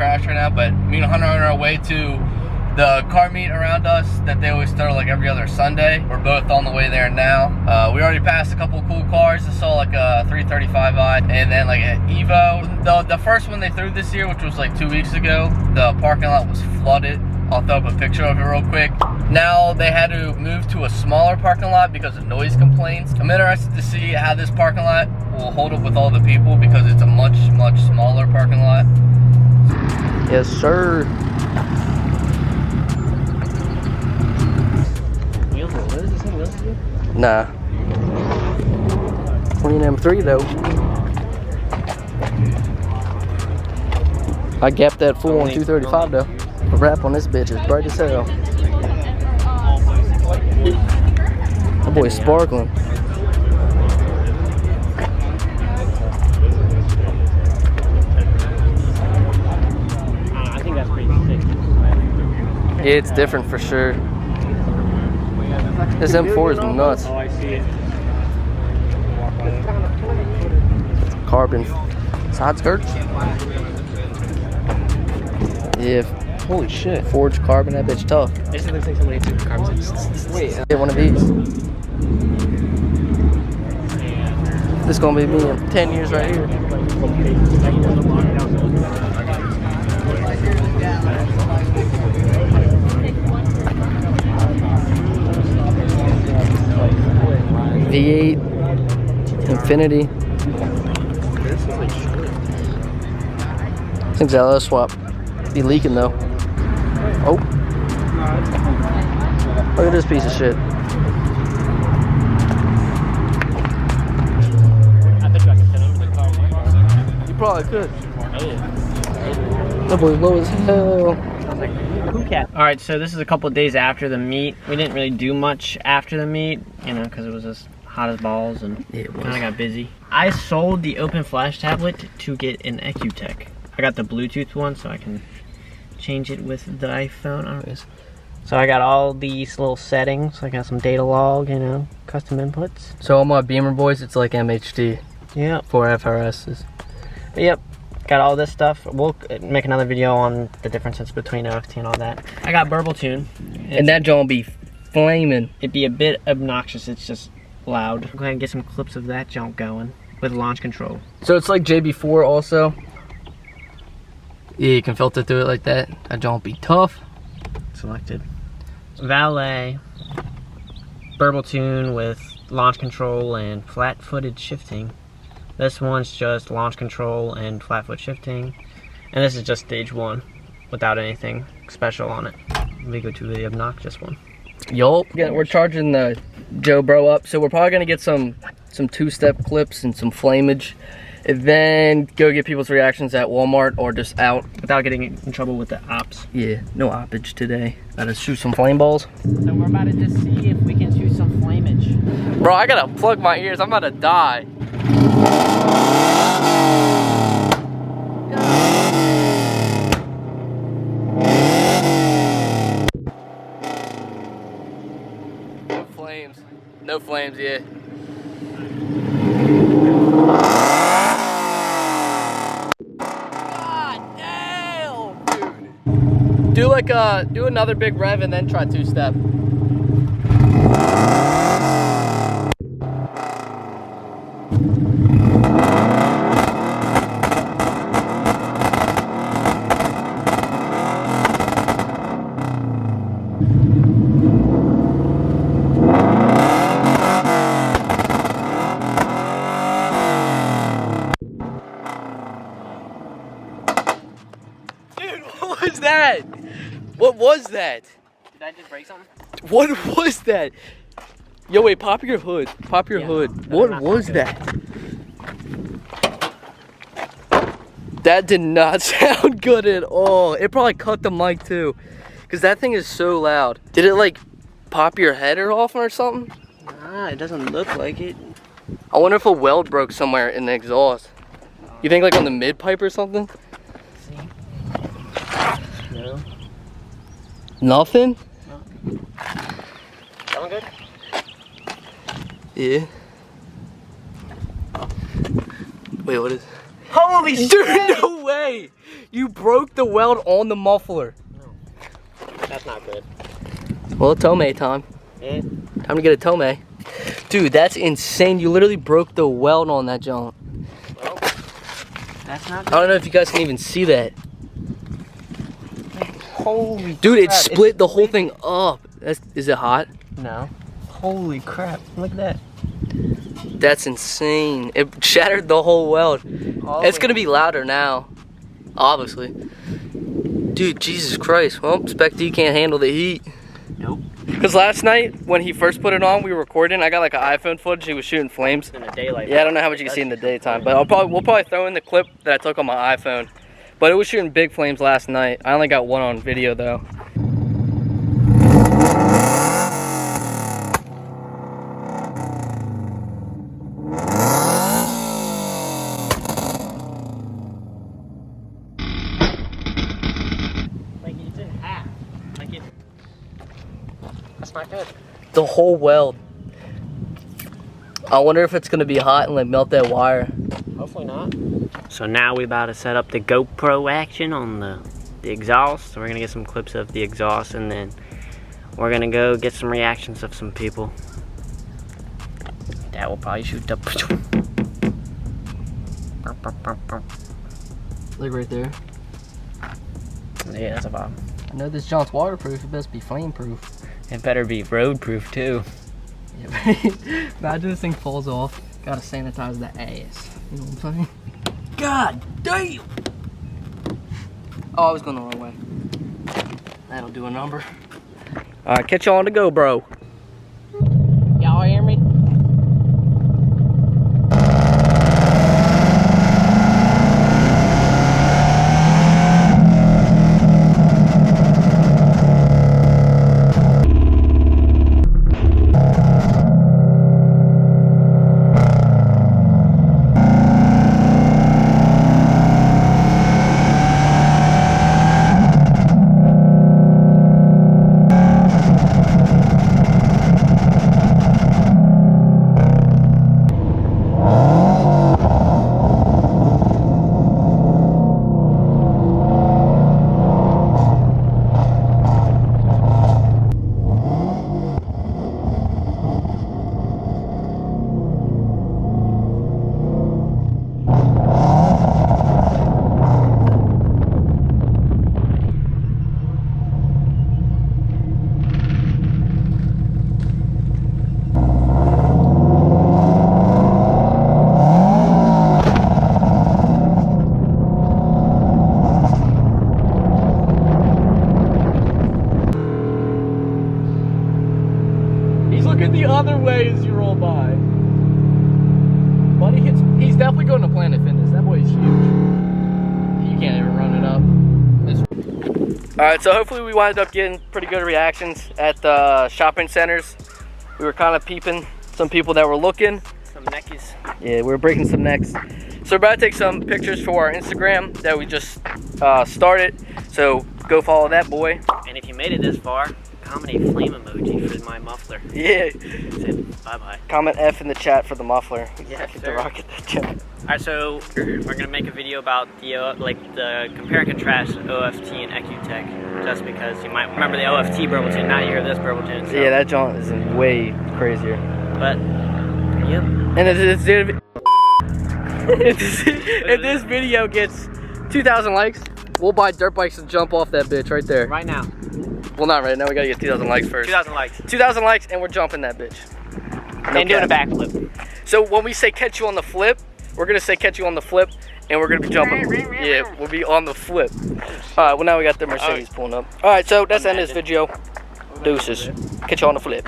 trash right now, but me and Hunter are on our way to the car meet around us that they always throw like every other Sunday. We're both on the way there now. We already passed a couple of cool cars. I saw like a 335i and then like an Evo. The first one they threw this year, which was like 2 weeks ago, the parking lot was flooded. I'll throw up a picture of it real quick. Now they had to move to a smaller parking lot because of noise complaints. I'm interested to see how this parking lot will hold up with all the people because it's a much smaller parking lot. Yes, sir. Nah. Only an M3 though. I gapped that full on 235 though. The wrap on this bitch is bright as hell. That boy's sparkling. I think that's pretty thick. Yeah, it's different for sure. This M4 is nuts. Oh, I see it. Carbon side skirts. Yeah. Holy shit. Forged carbon, that bitch tough. This looks like somebody took carbon. Wait. Get one of these. This gonna be me in 10 years right here. V8, Infinity. Things LS swap. Be leaking though. Oh. Look at this piece of shit. I bet you I can fit under the car. You probably could. That boy's low as hell. Alright, so this is a couple of days after the meet. We didn't really do much after the meet, you know, because it was just hot as balls and kind of got busy. I sold the open flash tablet to get an EcuTek. I got the Bluetooth one so I can change it with the iPhone. So I got all these little settings. I got some data log, you know, custom inputs. So all my Beamer boys, it's like MHD. Yep. For FRSs. Yep. Got all this stuff. We'll make another video on the differences between OFT and all that. I got Burble tune. And that joint be flaming. It'd be a bit obnoxious. It's just loud. Go ahead and get some clips of that jump going with launch control. So it's like JB4 also. Yeah, you can filter through it like that. That joint be tough. Selected. Valet. Burble tune with launch control and flat-footed shifting. This one's just launch control and flat foot shifting. And this is just stage 1 without anything special on it. We go to the obnoxious one. Yup. Yeah, we're charging the Joe Bro up, so we're probably gonna get some two-step clips and some flamage. And then go get people's reactions at Walmart or just out. Without getting in trouble with the ops. Yeah, no oppage today. Gotta shoot some flame balls. So we're about to just see if we can shoot some flamage. Bro, I gotta plug my ears. I'm about to die. No flames. No flames, yeah. God damn, dude. Do another big rev and then try two-step. What was that? What was that? Did I just break something? What was that? Yo, wait, pop your hood. Pop your hood. What was that? That did not sound good at all. It probably cut the mic too. Because that thing is so loud. Did it like pop your header off or something? Nah, it doesn't look like it. I wonder if a weld broke somewhere in the exhaust. You think like on the mid pipe or something? No. Nothing? No. Sound good? Yeah. Wait, what is? Holy shit! Dude, no way! You broke the weld on the muffler. No. That's not good. Well, Tomei time. Yeah. Time to get a Tomei. Dude, that's insane. You literally broke the weld on that jump. Well, that's not I good. don't know if you guys can even see that. Holy Dude, it crap. split the whole thing up. Is it hot? No. Holy crap. Look at that. That's insane. It shattered the whole weld. It's gonna be louder now, obviously. Dude, Jesus Christ. Well, Spec D can't handle the heat. Nope. Because last night, when he first put it on, we were recording. I got like an iPhone footage. He was shooting flames. In the daylight. Yeah, I don't know how much you can see in the daytime, but we'll probably throw in the clip that I took on my iPhone. But it was shooting big flames last night. I only got one on video though. Like it's in half. Like it. That's not good. The whole weld. I wonder if it's gonna be hot and like melt that wire. Hopefully not. So now we about to set up the GoPro action on the exhaust. So we're gonna get some clips of the exhaust and then we're gonna go get some reactions of some people. That will probably shoot up. Look right there. Yeah, that's a bomb. I know this joint's waterproof. It best be flame proof. It better be road proof too. Yeah, imagine this thing falls off. Gotta sanitize the ass. You know what I'm saying? God damn! Oh, I was going the wrong way. That'll do a number. Alright, catch you on the GoPro. Y'all hear me? The other way as you roll by. Buddy he's definitely going to Planet Fitness. That boy's huge. You can't even run it up. Alright, so hopefully we wound up getting pretty good reactions at the shopping centers. We were kind of peeping some people that were looking. Some neckies. Yeah, we were breaking some necks. So we're about to take some pictures for our Instagram that we just started. So go follow that boy. And if you made it this far, comment a flame emoji for my muffler. Yeah. Bye-bye. Comment F in the chat for the muffler. Yeah, Get the rocket that chat. Alright, so we're gonna make a video about the the compare and contrast OFT and EcuTek, just because you might remember the OFT Burble tune, now you hear this Burble tune. So. Yeah, that jaunt is way crazier. But yep. And if this video gets 2,000 likes, we'll buy dirt bikes and jump off that bitch right there. Right now. Well, not right now. We gotta get 2,000 likes first. 2,000 likes. 2,000 likes, and we're jumping that bitch. No and doing a backflip. So when we say catch you on the flip, we're gonna say catch you on the flip, and we're gonna be jumping. Yeah, we'll be on the flip. All right. Well, now we got the Mercedes pulling up. All right. So that's the end of this video. Deuces. Catch you on the flip.